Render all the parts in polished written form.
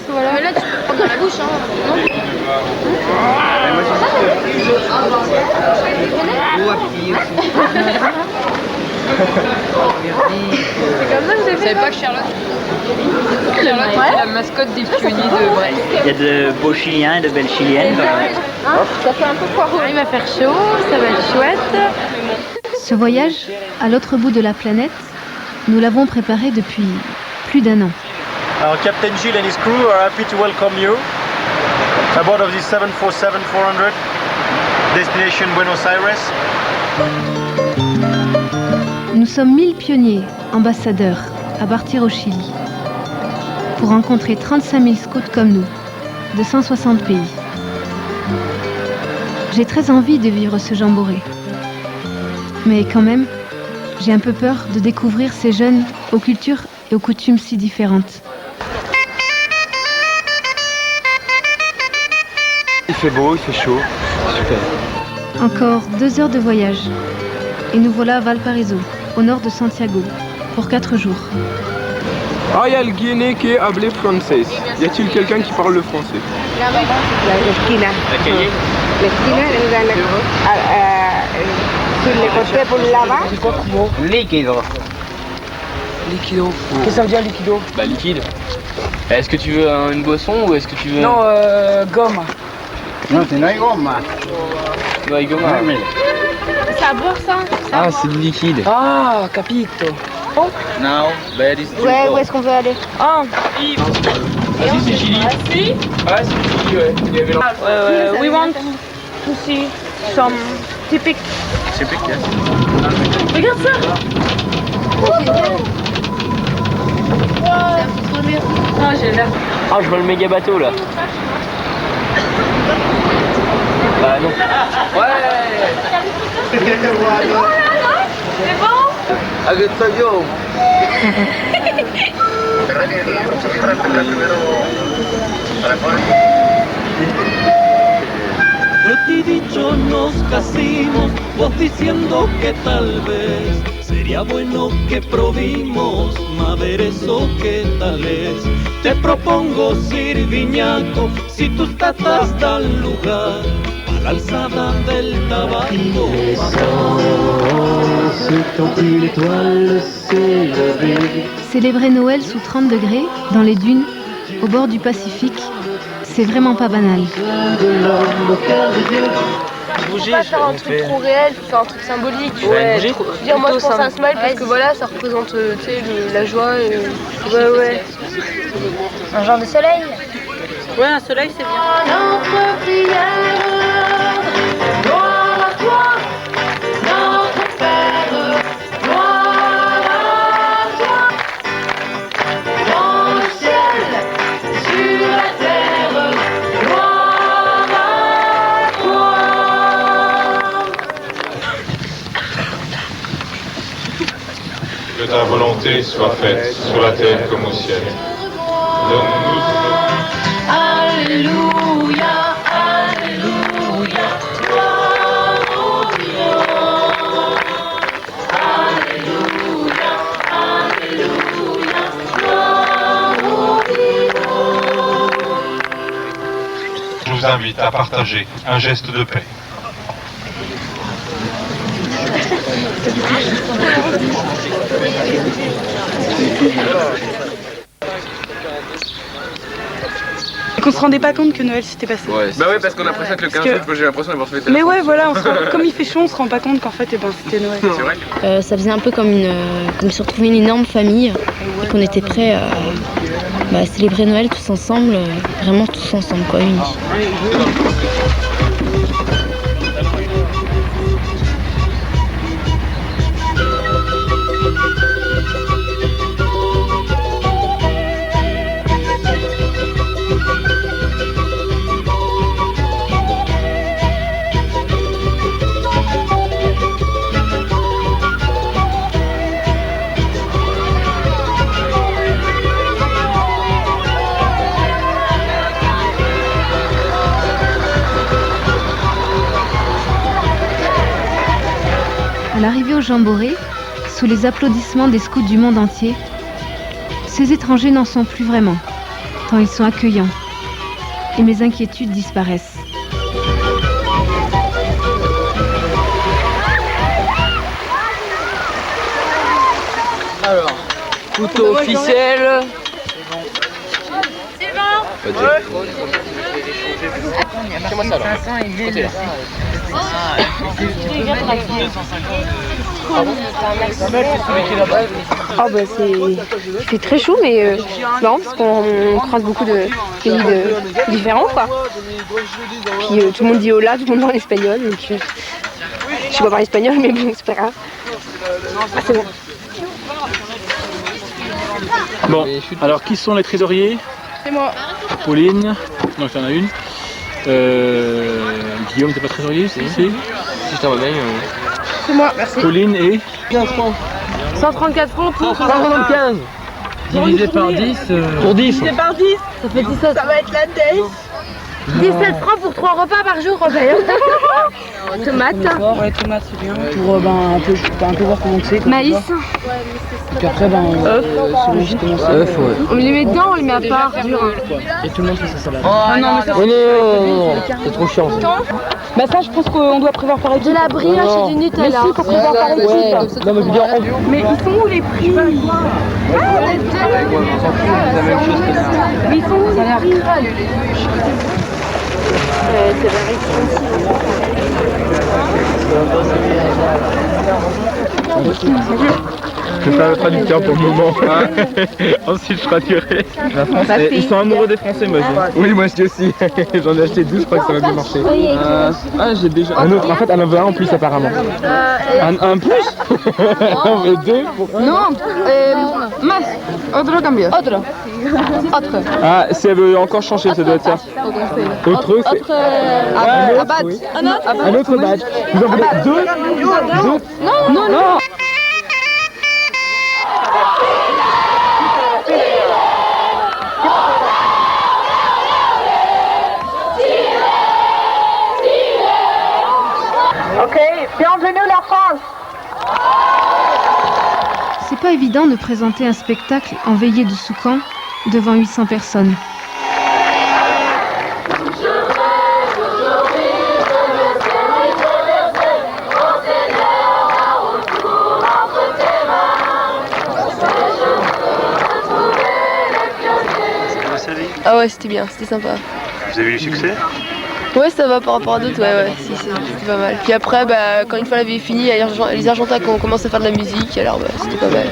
Voilà. Mais là, tu peux prendre dans la bouche, hein. C'est comme ça que vous savez pas que Charlotte est la mascotte des pionniers de Brest. Il y a de beaux Chiliens et de belles Chiliennes. Ça fait un peu poireau. Il va faire chaud, ça va être chouette. Ce voyage, à l'autre bout de la planète, nous l'avons préparé depuis plus d'1 an. Our Captain Gilles and his crew are happy to welcome you aboard of this 747-400, destination Buenos Aires. Nous sommes 1000 pionniers, ambassadeurs, à partir au Chili, pour rencontrer 35 000 scouts comme nous, de 160 pays. J'ai très envie de vivre ce jamboree. Mais quand même, j'ai un peu peur de découvrir ces jeunes aux cultures et aux coutumes si différentes. Il fait beau, il fait chaud, super. Encore 2 heures de voyage, et nous voilà à Valparaiso, au nord de Santiago, pour 4 jours. Ah, il y a le Guinée qui est hablé français. Y a-t-il quelqu'un qui parle le français? L'esquina. L'esquina, sur les côtés pour là-bas. Liquido. Liquido. Qu'est-ce que ça veut dire liquido? Bah liquide. Est-ce que tu veux une boisson ou est-ce que tu veux... Non, gomme. Non, c'est une gomme. Ouais, gomme. C'est à boire ça? Ah, c'est du liquide. Ah, capito. Non, bah this is Ouais, où est-ce qu'on veut aller? Ah, Ah si, c'est Chili. Ah si? Ah, c'est Chili, ouais. Il y avait we want to see some typique. Typique, yes. Regarde ça. Ah, j'ai l'air. Ah, je vois le méga bateau là. Bah non. Ouais. C'est bon? Agastadio. Yo te he dicho nos casimos, vos diciendo que tal vez sería bueno que probimos maderezo que tal es. Te propongo Sirviñaco, si tus tatas dan lugar a la alzada del tabaco. Célébrer Noël sous 30 degrés, dans les dunes, au bord du Pacifique, c'est vraiment pas banal. Faut pas faire un truc trop réel, faut faire un truc symbolique. Ouais, Dire moi je pense à un smile parce que voilà, ça représente tu sais, la joie et... Ouais. Un genre de soleil. Ouais, un soleil, c'est bien. Notre prière, gloire à toi, notre Père, gloire à toi. Dans le ciel, sur la terre, gloire à toi. Que ta volonté soit faite sur la terre comme au ciel. Donne-nous Alléluia, Alléluia, gloire au vivant. Alléluia, Alléluia, gloire au vivant. Je vous invite à partager un geste de paix. Et qu'on se rendait pas compte que Noël s'était passé. Ouais, bah ouais, parce qu'on a l'impression que le 15 août, j'ai l'impression d'avoir fait. Mais ouais, voilà, comme il fait chaud, on se rend pas compte qu'en fait, c'était Noël. C'est vrai. Ça faisait un peu comme se retrouver une énorme famille et qu'on était prêts à célébrer Noël tous ensemble, vraiment tous ensemble, quoi, unis. À l'arrivée au Jamboree, sous les applaudissements des scouts du monde entier, Ces étrangers n'en sont plus vraiment, tant ils sont accueillants. Et mes inquiétudes disparaissent. Alors, couteau officiel. Fais-moi ça là. Côté là. Ah bah c'est très chaud mais marrant parce qu'on croise beaucoup de pays différents quoi. Puis tout le monde dit hola, tout le monde parle espagnol donc je sais pas parler espagnol mais bon c'est pas grave. Ah, c'est bon. Bon, alors qui sont les trésoriers? C'est moi. Pauline, donc il y en a une. Guillaume, t'es pas trésorier? Si je t'en remets. C'est moi, merci. Pauline et 134 francs pour 175 divisé par 10 pour 10. Divisé par 10, ça fait 17. Ça va être la tête. 17 francs pour 3 repas par jour, tomates. Ouais, tomates c'est bien. Pour un peu voir comment c'est. Maïs. Puis après, œufs. Œufs, ouais. On les met dedans, on les met à part, dur. Et tout le monde fait sa salade. Ah non, mais ça non, c'est trop chiant ça. Bah ça, je pense qu'on doit prévoir par équipe. De la brioche et du Nutella. Mais si, faut prévoir par équipe. Non, mais je veux dire, mais ils sont où les prix? Mais ils sont où? Ça a l'air c'est very Je vais faire le traducteur pour le moment. Ensuite je traduirai. Ils sont amoureux des Français, moi je. Oui, moi je dis aussi. J'en ai acheté 2, je crois que ça va bien marcher. Ah, j'ai déjà un autre. En fait, elle en veut un en plus apparemment. Un plus? On veut 2 pour... Non, más. Otro cambio. Otro. Ah, si elle veut encore changer, ça doit être ça. Autre, c'est... Un autre badge. Vous en voulez 2? Non. Ok, bienvenue la France. C'est pas évident de présenter un spectacle en veillée de Soucan devant 800 personnes. Ah ouais, c'était bien, c'était sympa. Vous avez eu du succès? Ouais, ça va par rapport à d'autres, ouais, si, c'était pas mal. Puis après, quand une fois la vie est finie, les Argentins ont commencé à faire de la musique, alors c'était pas mal.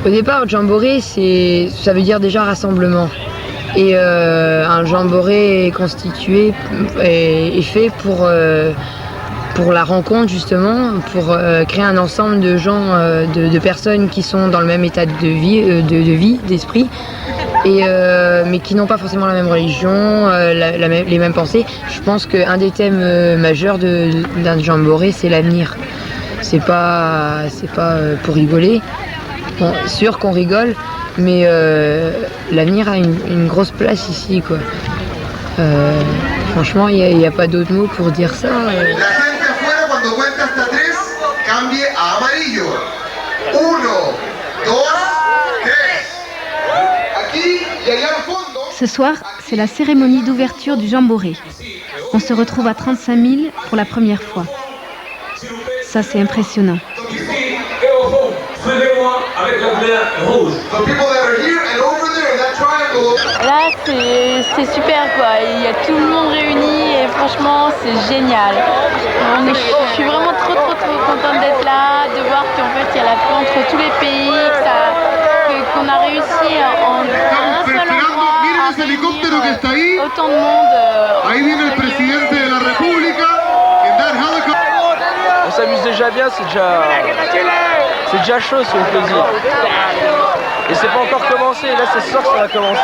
Au départ, jamboree, ça veut dire déjà rassemblement. Et un jamboree est constitué et fait pour la rencontre justement, pour créer un ensemble de gens, de personnes qui sont dans le même état de vie, d'esprit, mais qui n'ont pas forcément la même religion, les mêmes pensées. Je pense qu'un des thèmes majeurs d'un jamboree, c'est l'avenir. C'est pas pour rigoler. Bon, sûr qu'on rigole, mais l'avenir a une grosse place ici, quoi. Franchement, il n'y a pas d'autre mot pour dire ça. Ce soir, c'est la cérémonie d'ouverture du jamboree. On se retrouve à 35 000 pour la première fois. Ça, c'est impressionnant. Là, c'est super quoi, il y a tout le monde réuni et franchement, c'est génial. Je suis vraiment trop contente d'être là, de voir qu'en fait, il y a la paix entre tous les pays, qu'on a réussi en un seul endroit à réunir autant de monde. On s'amuse déjà bien, C'est déjà chaud si on peut dire. Et c'est pas encore commencé, là c'est sûr que ça va commencer.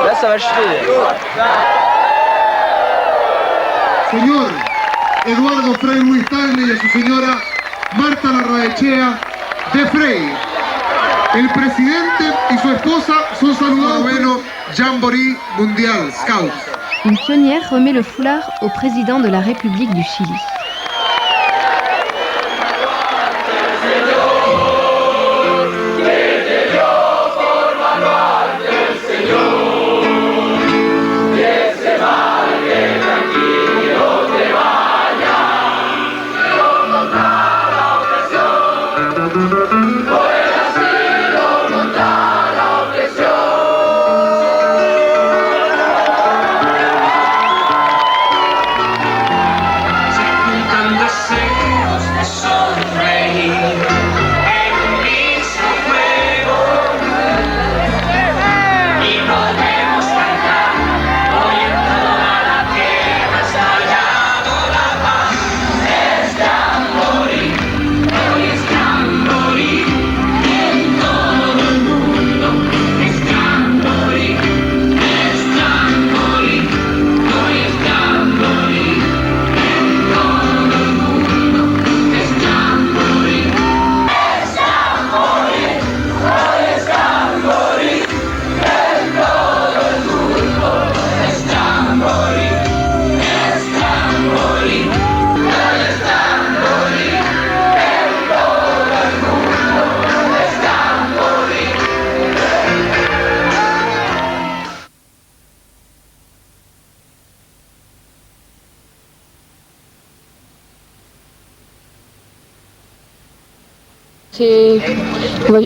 Là ça va jeter. Señor Eduardo Frei Luis Tagle y a su señora Marta Larraechea de Frei. El presidente y su esposa son saludados por el Jamboree Mundial Scout. Une pionnière remet le foulard au président de la République du Chili.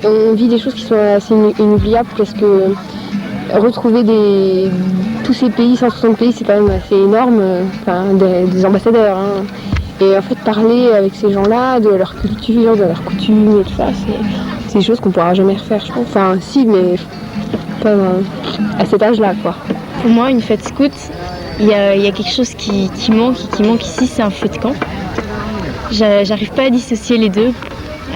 On vit des choses qui sont assez inoubliables parce que retrouver tous ces pays, 160 pays, c'est quand même assez énorme, des ambassadeurs. Hein. Et en fait, parler avec ces gens-là, de leur culture, de leurs coutumes et tout ça, c'est des choses qu'on ne pourra jamais refaire, je pense. Enfin, si, mais pas à cet âge-là, quoi. Pour moi, une fête scout, il y a quelque chose qui manque ici, c'est un feu de camp. J'arrive pas à dissocier les deux.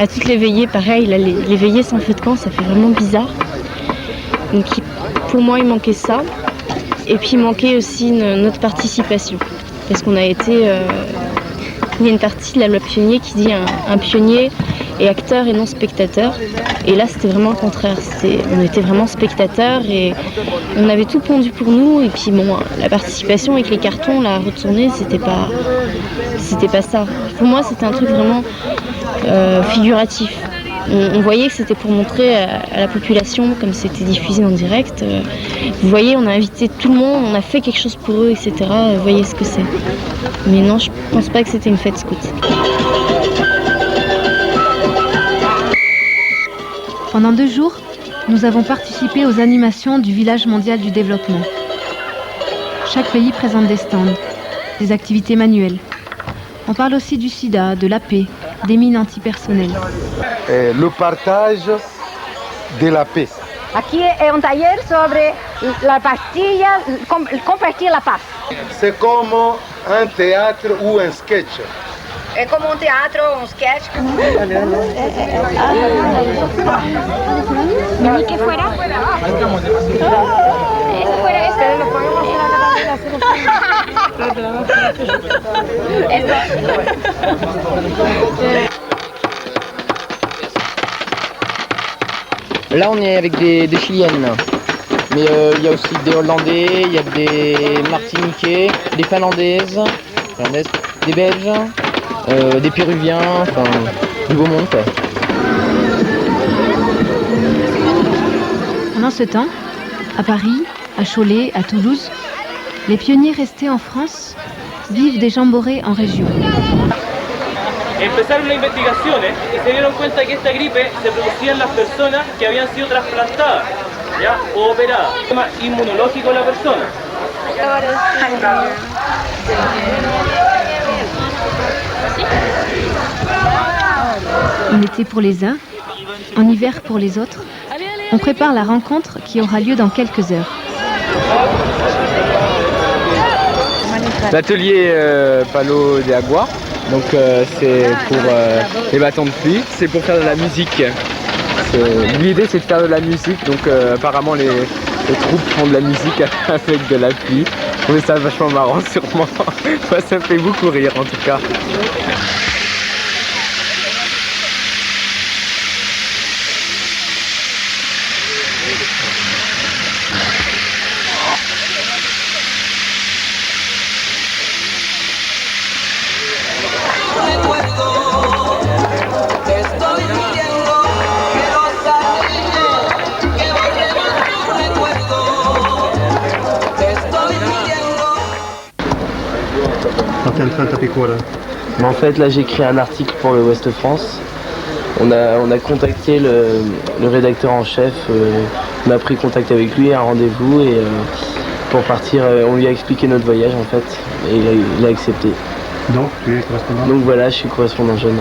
À toutes les veillées, pareil, là, les veillées sans feu de camp, ça fait vraiment bizarre. Donc pour moi, il manquait ça. Et puis il manquait aussi notre participation. Parce qu'on a été... il y a une partie de la loi pionnier qui dit un pionnier est acteur et non spectateur. Et là, c'était vraiment le contraire. On était vraiment spectateurs et on avait tout pondu pour nous. Et puis bon, la participation avec les cartons, la retournée, c'était pas ça. Pour moi, c'était un truc vraiment figuratif. On voyait que c'était pour montrer à la population, comme c'était diffusé en direct. Vous voyez, on a invité tout le monde, on a fait quelque chose pour eux, etc. Vous voyez ce que c'est. Mais non, je pense pas que c'était une fête scout. Pendant 2 jours, nous avons participé aux animations du Village mondial du développement. Chaque pays présente des stands, des activités manuelles. On parle aussi du sida, de la paix, des mines antipersonnelles. Le partage de la paix. Aquí es un taller sobre la pastilla, compartir la paz. C'est comme un théâtre ou un sketch. Es como un teatro, un sketch. ¿Y qué fuera? Eso fuera esto. Lo podemos Là, on est avec des Chiliennes. Mais il y a aussi des Hollandais, il y a des Martiniquais, des Finlandaises, des Belges, des Péruviens, enfin, du beau monde, quoi. Pendant ce temps, à Paris, à Cholet, à Toulouse, les pionniers restés en France vivent des jamborées en région. Empezaron una investigación y se dieron cuenta que esta gripe se producía en las personas que habían sido trasplantadas, ¿ya? O operadas. El sistema inmunológico de la persona. En été pour les uns, en hiver pour les autres, on prépare la rencontre qui aura lieu dans quelques heures. L'atelier Palo de Agua, Donc c'est pour les bâtons de pluie, c'est pour faire de la musique. L'idée c'est de faire de la musique, donc apparemment les troupes font de la musique avec de la pluie. Je trouvais ça vachement marrant sûrement. Moi ça me fait beaucoup rire en tout cas. Mais en fait là j'ai écrit un article pour le Ouest France. On a contacté le rédacteur en chef, on a pris contact avec lui, un rendez-vous et pour partir on lui a expliqué notre voyage en fait et il a accepté. Donc tu es correspondant? Donc voilà, je suis correspondant jeune.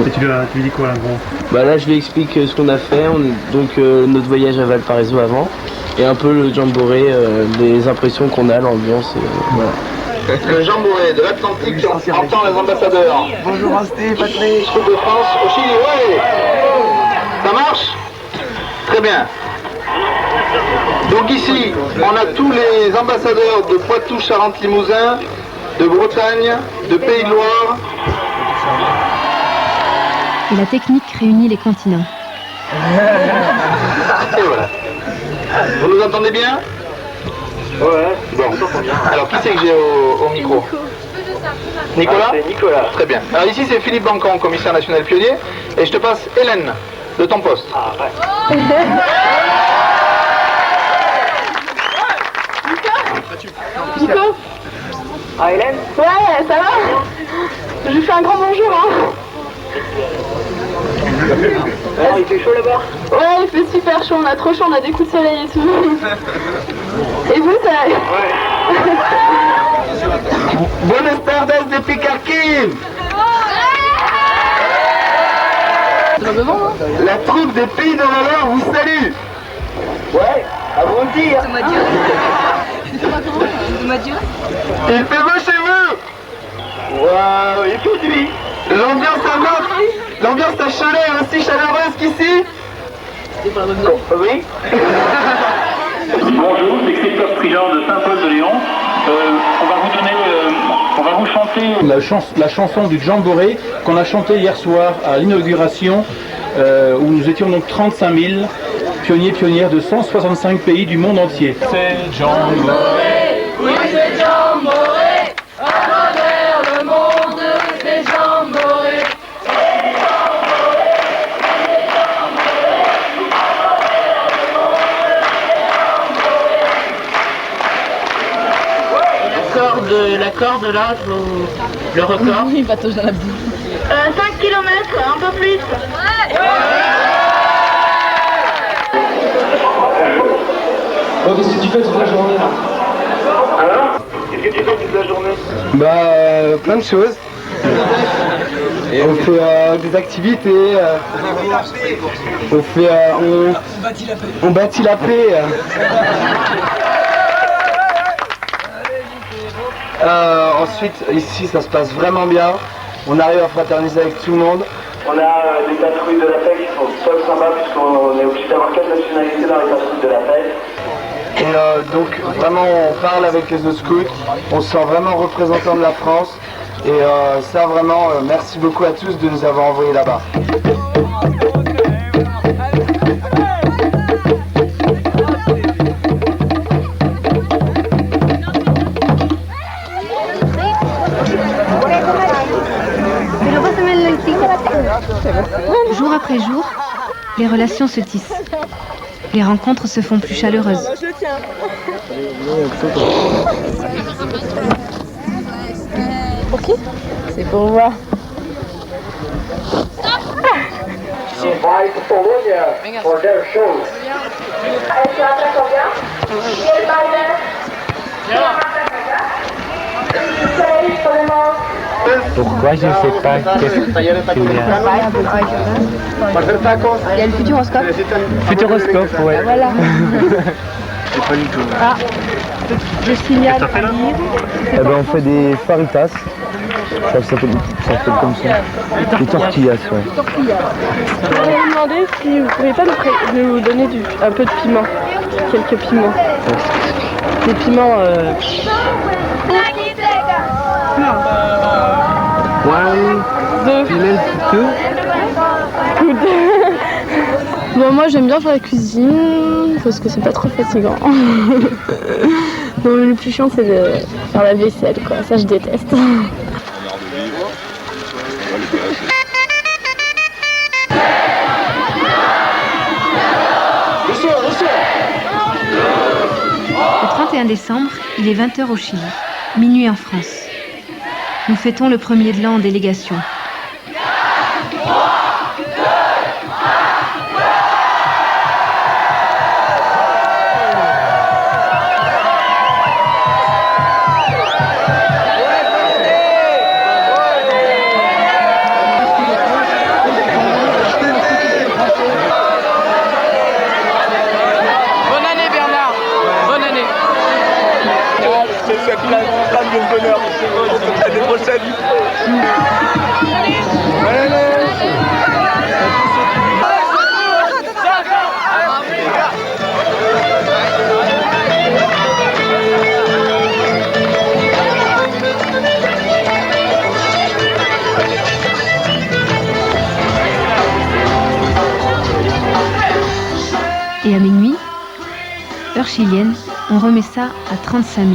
Et tu lui dis quoi là gros? Bah là je lui explique ce qu'on a fait, notre voyage à Valparaiso avant et un peu le jamboree, les impressions qu'on a, l'ambiance, voilà. Le jamboree de l'Atlantique entend les ambassadeurs. Bonjour Asté, Patrick. Coupe de France au Chili, ouais. Ça marche? Très bien. Donc ici, on a tous les ambassadeurs de Poitou, Charente, Limousin, de Bretagne, de Pays de Loire. Et la technique réunit les continents. Et voilà. Vous nous entendez bien? Ouais, bon. Alors qui c'est que j'ai au micro? Nicolas? C'est Nicolas. Très bien. Alors ici c'est Philippe Bancon, commissaire national pionnier, et je te passe Hélène, de ton poste. Ah ouais. Nico? Ah Hélène? Ouais, ça va? Je lui fais un grand bonjour, hein. Alors, il fait chaud là-bas? Ouais, il fait super chaud, on a trop chaud, on a des coups de soleil et tout. Et vous, ça... Ouais. Buenas tardes de Picarquín. La troupe des Pays de la Loire vous salue. Ouais, à vous le dire. Il fait beau chez vous. Waouh, il fait nuit. L'ambiance à Cholet est aussi chaleureuse qu'ici. Oui. Bonjour, c'est Christophe Prigent de Saint-Paul-de-Léon. On va vous chanter la chanson du Jamboree qu'on a chantée hier soir à l'inauguration où nous étions donc 35 000 pionniers pionnières de 165 pays du monde entier. C'est Jamboree, oui c'est Jamboree, à travers le monde c'est Jamboree. La corde là, le record. Oui, bateau dans la boue. 5 km, un peu plus. Bon, qu'est-ce que tu fais toute la journée là? Alors, qu'est-ce que tu fais toute la journée? Bah, plein de choses. Et on fait des activités, on bâtit la paix. Ensuite, ici, ça se passe vraiment bien. On arrive à fraterniser avec tout le monde. On a des patrouilles de la paix qui sont super sympas puisqu'on est obligé d'avoir 4 nationalités dans les patrouilles de la paix. Et donc, vraiment, on parle avec les autres scouts. On se sent vraiment représentant de la France. Et ça, vraiment, merci beaucoup à tous de nous avoir envoyés là-bas. Jour après jour, les relations se tissent. Les rencontres se font plus chaleureuses. Ok, c'est pour voir. Pourquoi je ne sais pas qu'est-ce qu'il y a. Il y a le futuroscope. Futuroscope, ouais. Voilà. Pas du tout. Ah, je signale à lire. Eh ben, on fait des faritas. Ça s'appelle comme ça. Les tortillas, ouais. Je voulais vous demander si vous pouvez pas nous donner un peu de piment. Quelques piments. Des piments... Bon, moi j'aime bien faire la cuisine parce que c'est pas trop fatigant. Non, mais le plus chiant c'est de faire la vaisselle, quoi. Ça je déteste. Le 31 décembre, il est 20h au Chili, minuit en France. Nous fêtons le premier de l'an en délégation. Plein de bonheur. L'année prochaine. Et à minuit, heure chilienne, on remet ça à 35 000.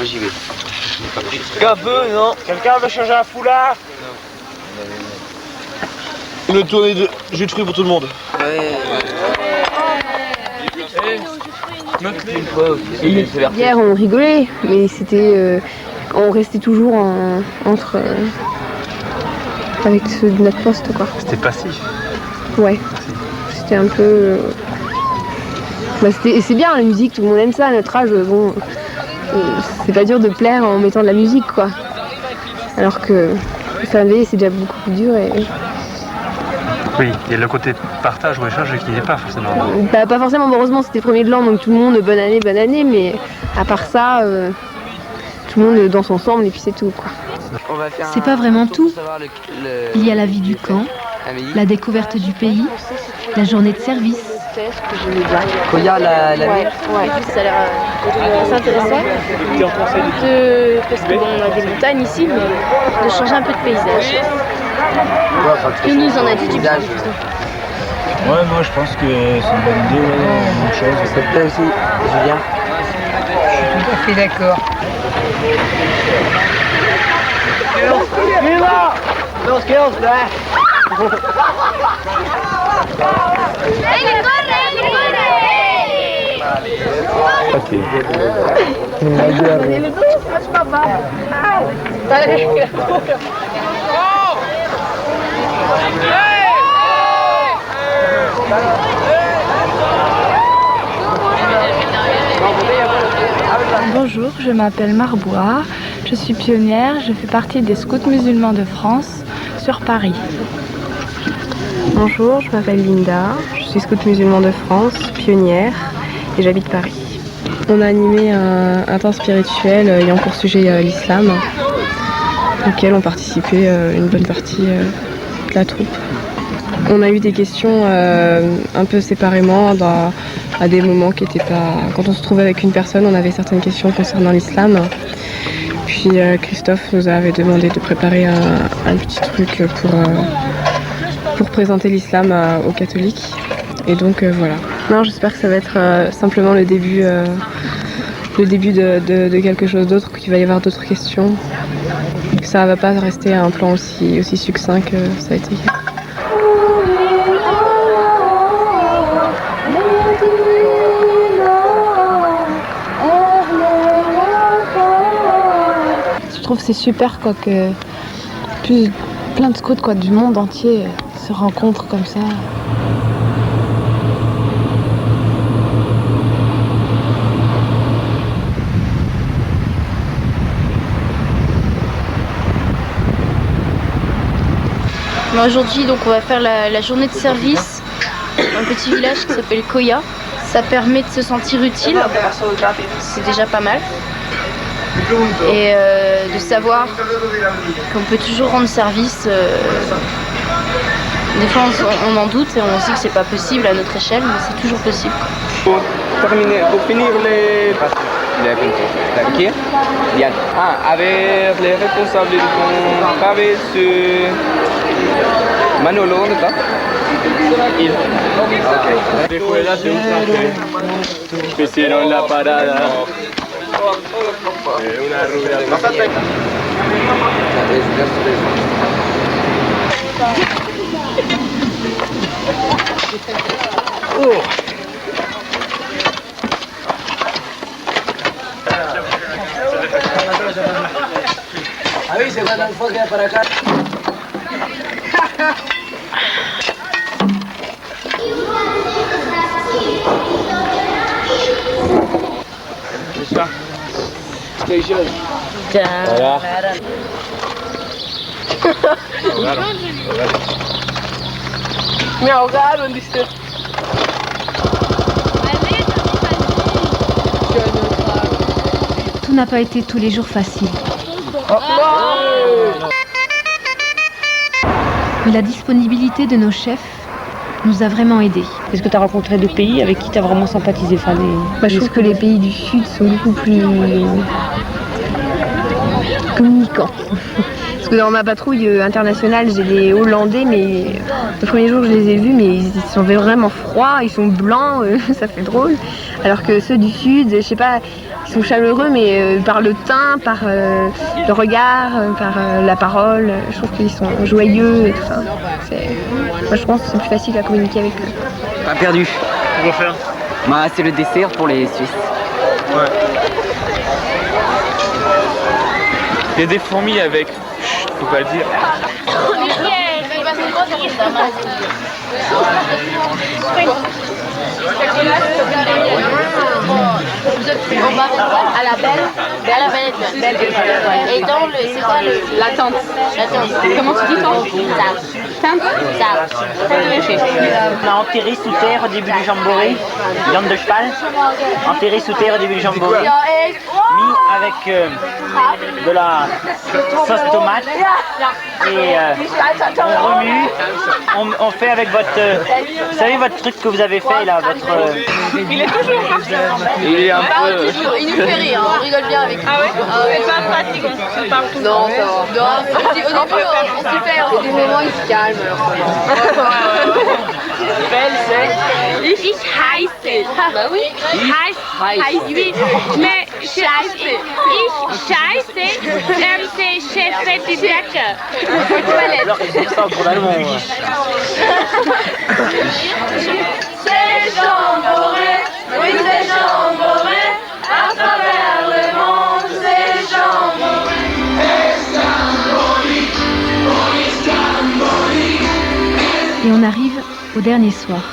J'y vais. Quelqu'un veut, non? Quelqu'un veut changer un foulard? Une tournée de jus de fruits pour tout le monde. Hier on rigolait, mais c'était... on restait toujours entre... avec ceux de notre poste, quoi. C'était passif. Ouais. C'était un peu... Bah, c'est bien la musique, tout le monde aime ça, à notre âge, bon... c'est pas dur de plaire en mettant de la musique, quoi. Alors que faire une veillée, c'est déjà beaucoup plus dur et... Oui, il y a le côté partage ou échange qui n'y est pas forcément. Bah, pas forcément, heureusement c'était le premier de l'an, donc tout le monde bonne année, mais à part ça, tout le monde danse ensemble et puis c'est tout, quoi. C'est pas vraiment tout. Il y a la vie du camp, la découverte du pays, la journée de service. Quand il y a la nuit. Ouais, ça a l'air assez intéressant. Parce que bon, on a des montagnes ici, mais de changer un peu de paysage. Que nous en a dit du bien. Ouais, moi je pense que c'est une bonne idée, une chose. Ça te plaît aussi, Julien? Je suis tout à fait d'accord. Bonjour, je m'appelle Marbois, je suis pionnière, je fais partie des Scouts musulmans de France sur Paris. Bonjour, je m'appelle Linda, je suis scout musulman de France, pionnière et j'habite Paris. On a animé un temps spirituel ayant pour sujet l'islam, auquel ont participé une bonne partie de la troupe. On a eu des questions un peu séparément à des moments qui n'étaient pas... Quand on se trouvait avec une personne, on avait certaines questions concernant l'islam. Puis Christophe nous avait demandé de préparer un petit truc pour présenter l'islam aux catholiques. Et donc voilà. Non, j'espère que ça va être simplement le début de quelque chose d'autre, qu'il va y avoir d'autres questions. Que ça ne va pas rester un plan aussi succinct que ça a été. Je trouve que c'est super quoi, que plein de scouts quoi, du monde entier se rencontrent comme ça. Aujourd'hui, donc, on va faire la journée de service dans un petit village qui s'appelle Koya. Ça permet de se sentir utile, c'est déjà pas mal. Et de savoir qu'on peut toujours rendre service. Des fois on en doute et on se dit que c'est pas possible à notre échelle, mais c'est toujours possible. Pour finir les qui? Bien. Avec les responsables du travail sur Manolo, ¿dónde está? Después de la hicieron la parada. Una rubia. Avise cuando enfoque para acá. Station. Voilà. Me ahogaron, dice. Tout n'a pas été tous les jours facile. Mais la disponibilité de nos chefs nous a vraiment aidés. Est-ce que tu as rencontré des pays avec qui tu as vraiment sympathisé je trouve que les pays du Sud sont beaucoup plus communicants. Parce que dans ma patrouille internationale, j'ai des Hollandais, mais le premier jour je les ai vus, mais ils sont vraiment froids, ils sont blancs, ça fait drôle. Alors que ceux du Sud, je sais pas, ils sont chaleureux, mais par le teint, par le regard, par la parole, je trouve qu'ils sont joyeux et tout ça. Moi je pense que c'est plus facile à communiquer avec eux. Pas perdu. Pourquoi faire? C'est le dessert pour les Suisses. Ouais. Il y a des fourmis avec. Chut, faut pas le dire. On va à la belle. Et dans le. C'est quoi le. La tente. Comment tu dis tente? Tente. On a enterré sous terre au début du jamboree, viande de cheval, enterré sous terre au début du jamboree, mis avec de la sauce tomate et on remue, on fait avec votre, vous savez votre truc que vous avez fait là, votre... Il est toujours Il est un peu... Il nous fait rire, on rigole bien avec lui. Ah ouais? C'est pas pratique, on parle Non, ça va. Non, au début, on se perd. Des moments, il se calme. Belle, c'est... Ich heiße. Bah oui. Heiß, oui. Mais ich scheiße, c'est chef du Decker. Aux toilettes. C'est jamboré, oui c'est jamboré, à travers le monde c'est jamboré. Et on arrive au dernier soir.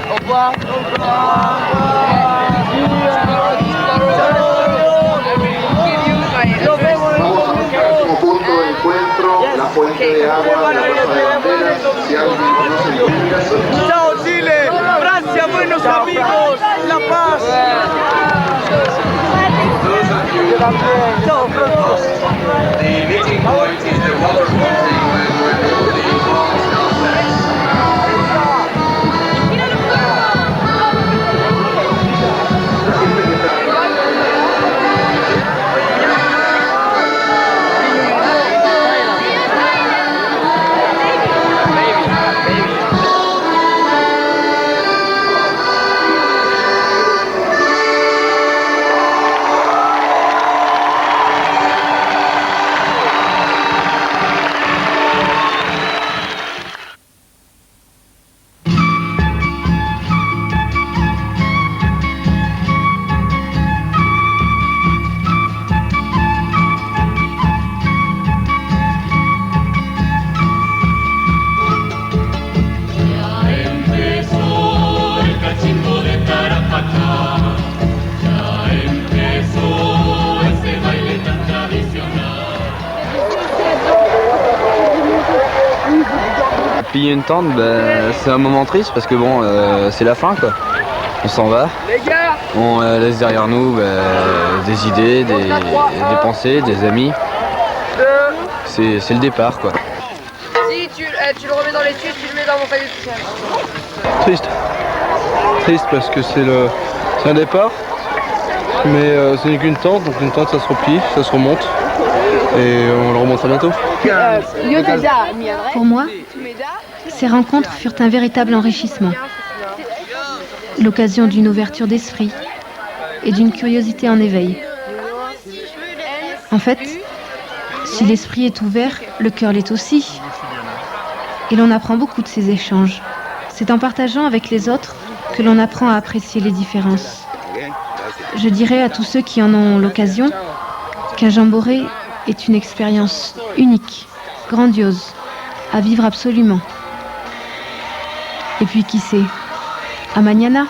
Au revoir. La fuente de agua, la plaza de banderas, si alguien conoce el Chao Chile, gracias buenos amigos, La Paz. Chao pronto. plier une tente, c'est un moment triste parce que bon, c'est la fin quoi. On s'en va. On laisse derrière nous des idées, des pensées, des amis. C'est le départ quoi. Si tu le remets dans les tuyaux, tu le mets dans mon panier spécial. Triste. Triste parce que c'est un départ. Mais ce n'est qu'une tente, donc une tente ça se replie, ça se remonte. Et on le remontera bientôt. Pour moi, ces rencontres furent un véritable enrichissement. L'occasion d'une ouverture d'esprit et d'une curiosité en éveil. En fait, si l'esprit est ouvert, le cœur l'est aussi. Et l'on apprend beaucoup de ces échanges. C'est en partageant avec les autres que l'on apprend à apprécier les différences. Je dirais à tous ceux qui en ont l'occasion qu'un jamboree est une expérience unique, grandiose, à vivre absolument. Et puis qui sait, à mañana.